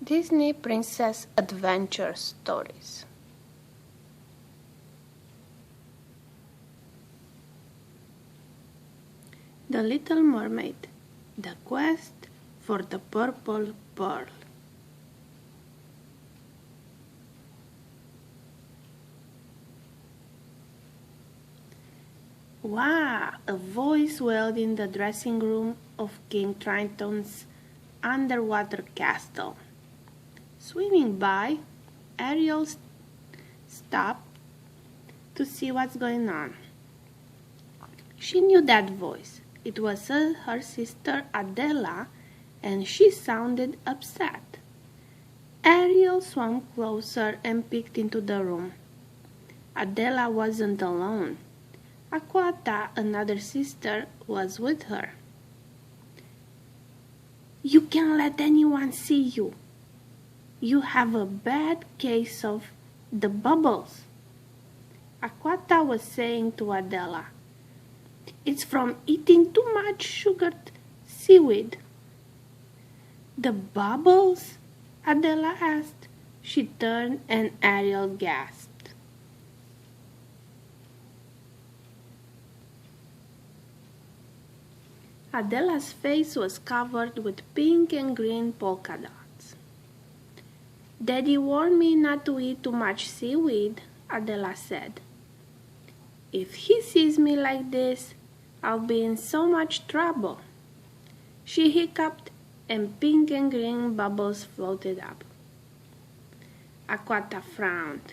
Disney Princess Adventure Stories. The Little Mermaid. The Quest for the Purple Pearl. Wow! A voice wailed in the dressing room of King Triton's underwater castle. Swimming by, Ariel stopped to see what's going on. She knew that voice. It was her sister Adela, and she sounded upset. Ariel swam closer and peeked into the room. Adela wasn't alone. Aquata, another sister, was with her. "You can't let anyone see you. You have a bad case of the bubbles," Aquata was saying to Adela. "It's from eating too much sugared seaweed." "The bubbles?" Adela asked. She turned and Ariel gasped. Adela's face was covered with pink and green polka dots. "Daddy warned me not to eat too much seaweed," Adela said. "If he sees me like this, I'll be in so much trouble." She hiccuped and pink and green bubbles floated up. Aquata frowned.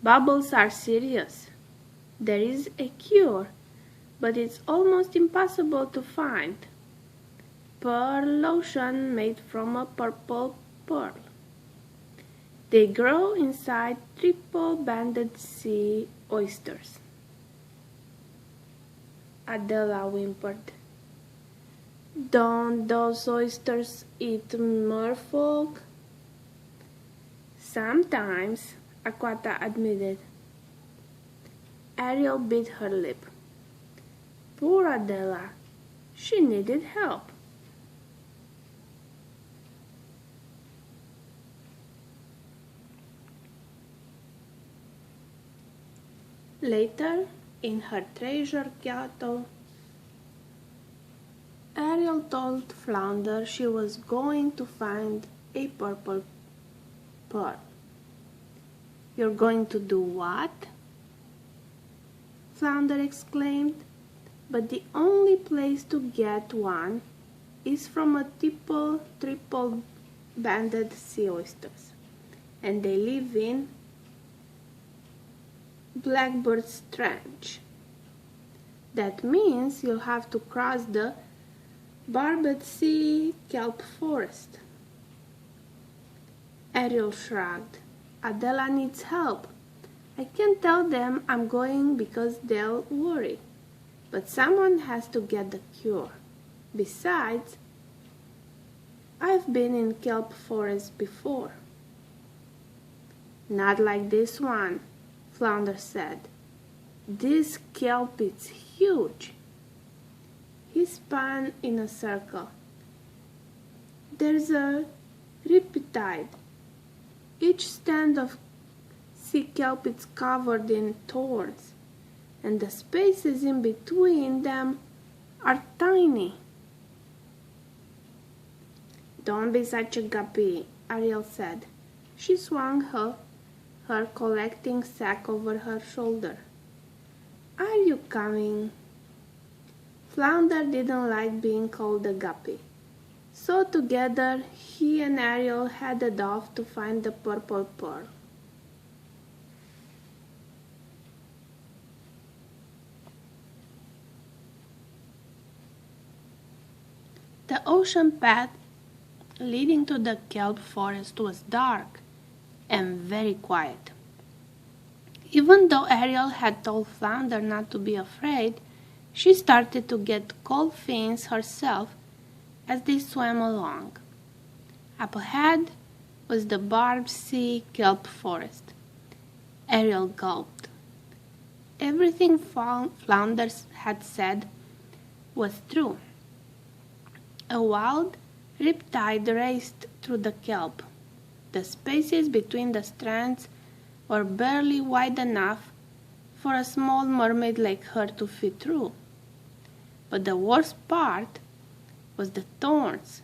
"Bubbles are serious. There is a cure, but it's almost impossible to find. Pearl lotion made from a purple pearl. They grow inside triple-banded sea oysters." Adela whimpered. "Don't those oysters eat merfolk?" "Sometimes," Aquata admitted. Ariel bit her lip. Poor Adela. She needed help. Later, in her treasure grotto, Ariel told Flounder she was going to find a purple pearl. "You're going to do what?" Flounder exclaimed. "But the only place to get one is from a triple-banded sea oysters, and they live in Blackbird's Trench. That means you'll have to cross the barbed sea kelp forest." Ariel shrugged. "Adela needs help. I can't tell them I'm going because they'll worry. But someone has to get the cure. Besides, I've been in kelp forest before." "Not like this one," Flounder said. "This kelp is huge." He spun in a circle. "There's a riptide. Each stand of sea kelp is covered in thorns, and the spaces in between them are tiny." "Don't be such a guppy," Ariel said. She swung her collecting sack over her shoulder. "Are you coming?" Flounder didn't like being called a guppy, so together he and Ariel headed off to find the purple pearl. The ocean path leading to the kelp forest was dark and very quiet. Even though Ariel had told Flounder not to be afraid, she started to get cold fins herself as they swam along. Up ahead was the barbed sea kelp forest. Ariel gulped. Everything Flounder had said was true. A wild Riptide raced through the kelp. The spaces between the strands were barely wide enough for a small mermaid like her to fit through. But the worst part was the thorns.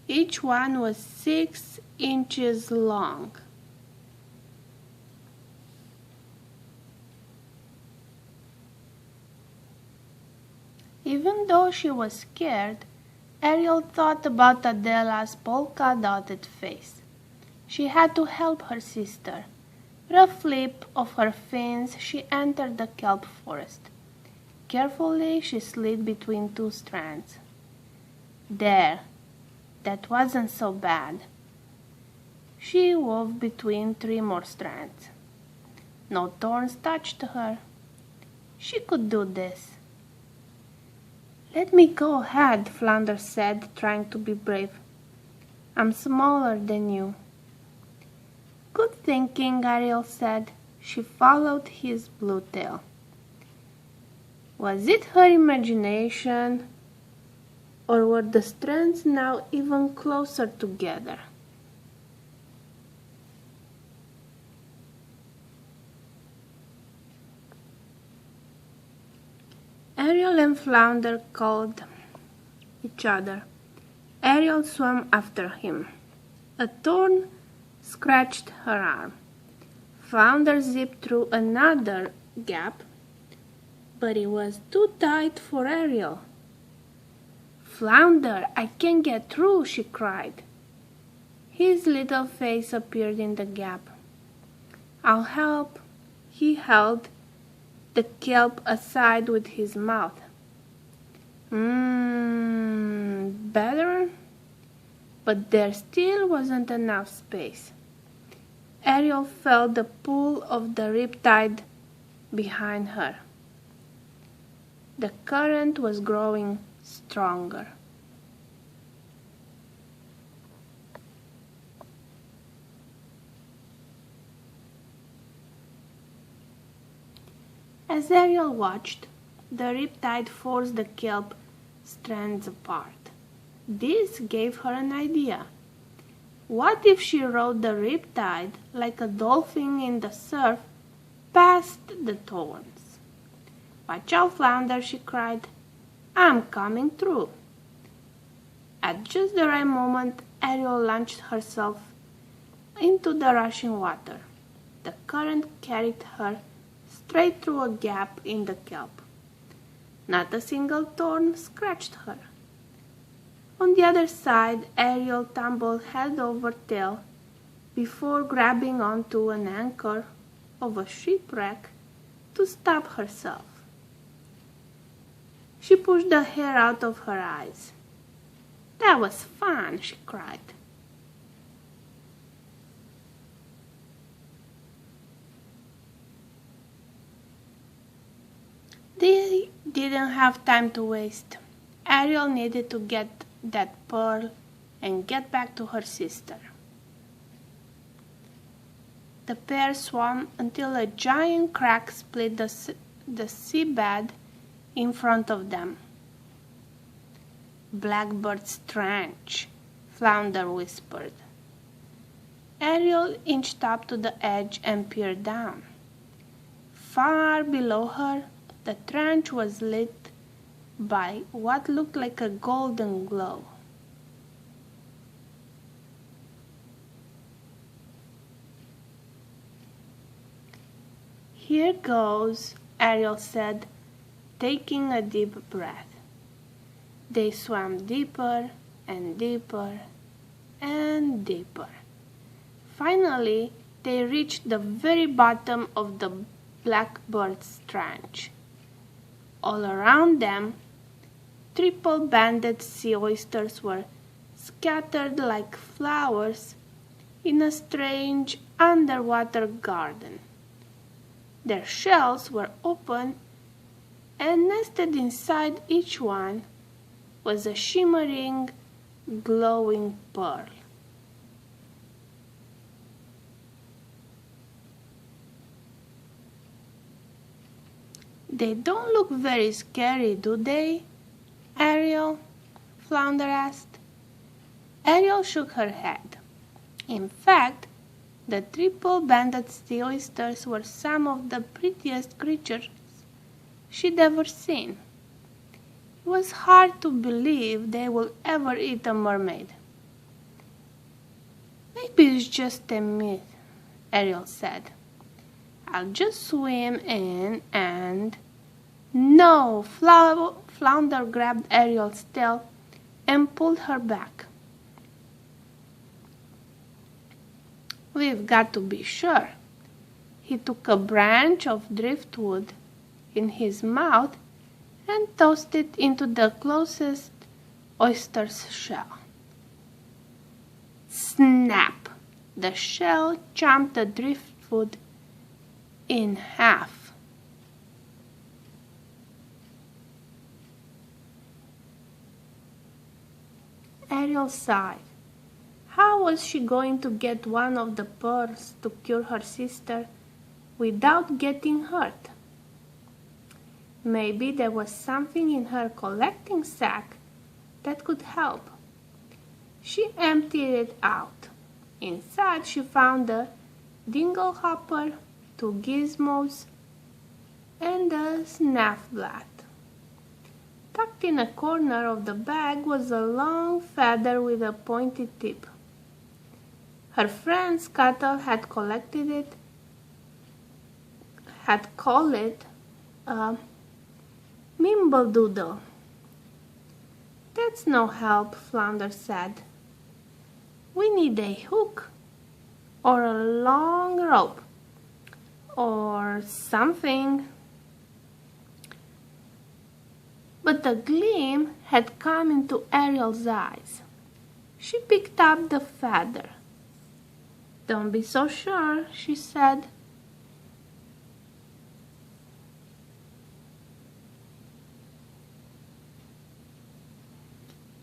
Each one was 6 inches long. Even though she was scared, Ariel thought about Adela's polka-dotted face. She had to help her sister. With a flip of her fins, she entered the kelp forest. Carefully, she slid between 2 strands. There, that wasn't so bad. She wove between 3 more strands. No thorns touched her. She could do this. "Let me go ahead," Flounder said, trying to be brave. "I'm smaller than you." "Good thinking," Ariel said. She followed his blue tail. Was it her imagination, or were the strands now even closer together? Ariel and Flounder called each other. Ariel swam after him. A thorn scratched her arm. Flounder zipped through another gap, but it was too tight for Ariel. "Flounder, I can't get through," she cried. His little face appeared in the gap. "I'll help." He held the kelp aside with his mouth. Better? But there still wasn't enough space. Ariel felt the pull of the riptide behind her. The current was growing stronger. As Ariel watched, the riptide forced the kelp strands apart. This gave her an idea. What if she rode the riptide like a dolphin in the surf past the thorns? "Watch out, Flounder," she cried. "I'm coming through." At just the right moment, Ariel launched herself into the rushing water. The current carried her straight through a gap in the kelp. Not a single thorn scratched her. On the other side, Ariel tumbled head over tail before grabbing onto an anchor of a shipwreck to stop herself. She pushed the hair out of her eyes. "That was fun," she cried. They didn't have time to waste. Ariel needed to get that pearl and get back to her sister. The pair swam until a giant crack split the seabed in front of them. "Blackbird's Trench," Flounder whispered. Ariel inched up to the edge and peered down. Far below her, the trench was lit by what looked like a golden glow. "Here goes," Ariel said, taking a deep breath. They swam deeper and deeper and deeper. Finally, they reached the very bottom of the Blackbird's Trench. All around them, triple-banded sea oysters were scattered like flowers in a strange underwater garden. Their shells were open, and nested inside each one was a shimmering, glowing pearl. "They don't look very scary, do they, Ariel?" Flounder asked. Ariel shook her head. In fact, the triple-banded sea oysters were some of the prettiest creatures she'd ever seen. It was hard to believe they would ever eat a mermaid. Maybe it's just a myth, Ariel said. I'll just swim in and... No! Flounder grabbed Ariel's tail and pulled her back. We've got to be sure. He took a branch of driftwood in his mouth and tossed it into the closest oyster's shell. Snap! The shell chomped the driftwood in half. Ariel sighed. How was she going to get one of the pearls to cure her sister without getting hurt? Maybe there was something in her collecting sack that could help. She emptied it out. Inside she found a dingle hopper, 2 gizmos, and a snaffblatt. Tucked in a corner of the bag was a long feather with a pointy tip. Her friend Scuttle had called it a Mimbledoodle. That's no help, Flounder said. We need a hook, or a long rope, or something. But a gleam had come into Ariel's eyes. She picked up the feather. Don't be so sure, she said.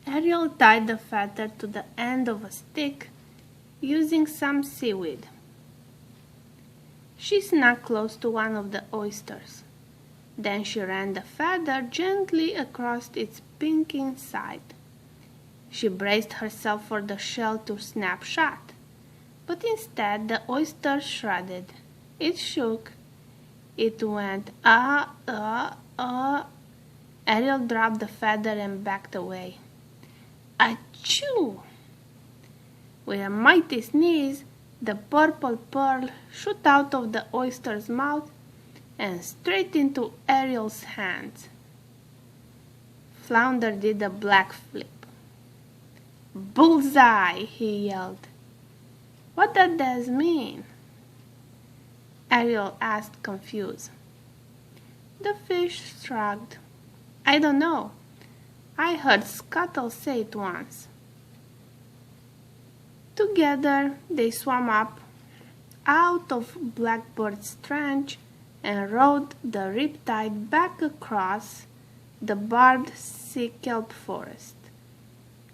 Ariel tied the feather to the end of a stick using some seaweed. She snuck close to one of the oysters. Then she ran the feather gently across its pink inside. She braced herself for the shell to snap shut, but instead the oyster shredded. It shook. It went Ariel dropped the feather and backed away. Achoo! With a mighty sneeze, the purple pearl shot out of the oyster's mouth and straight into Ariel's hands. Flounder did a black flip. Bullseye! He yelled. What does that mean? Ariel asked, confused. The fish shrugged. I don't know. I heard Scuttle say it once. Together they swam up out of Blackbird's trench and rode the riptide back across the barbed sea kelp forest.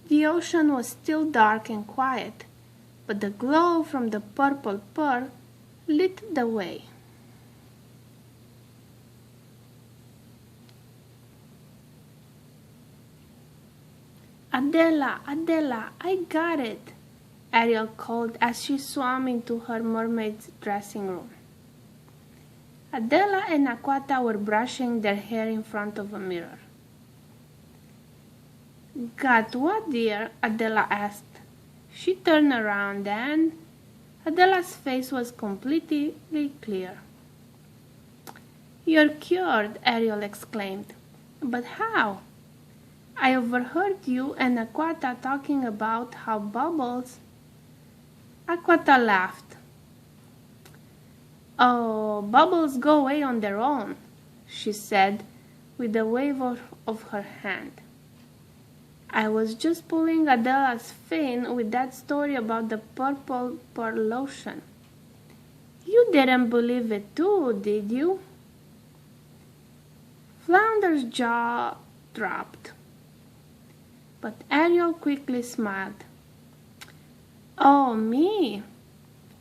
The ocean was still dark and quiet, but the glow from the purple pearl lit the way. Adela, Adela, I got it, Ariel called as she swam into her mermaid's dressing room. Adela and Aquata were brushing their hair in front of a mirror. Got what, dear? Adela asked. She turned around and Adela's face was completely clear. You're cured, Ariel exclaimed. But how? I overheard you and Aquata talking about how Bubbles... Aquata laughed. Oh, bubbles go away on their own, she said with a wave of her hand. I was just pulling Adela's fin with that story about the purple pearl lotion. You didn't believe it too, did you? Flounder's jaw dropped, but Ariel quickly smiled. Oh, me?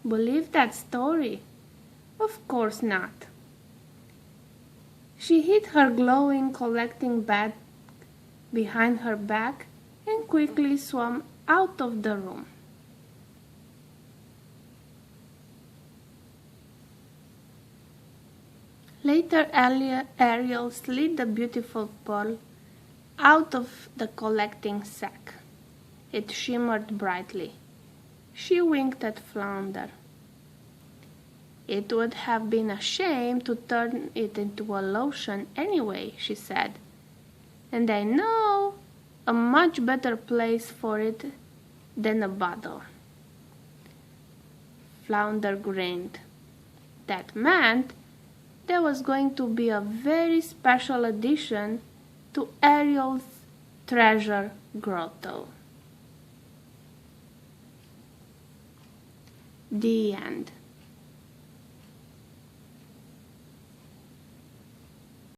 Believe that story? Of course not. She hid her glowing collecting bag behind her back and quickly swam out of the room. Later, Ariel slid the beautiful pearl out of the collecting sack. It shimmered brightly. She winked at Flounder. "It would have been a shame to turn it into a lotion anyway," she said. "And I know a much better place for it than a bottle." Flounder grinned. That meant there was going to be a very special addition to Ariel's treasure grotto. The end.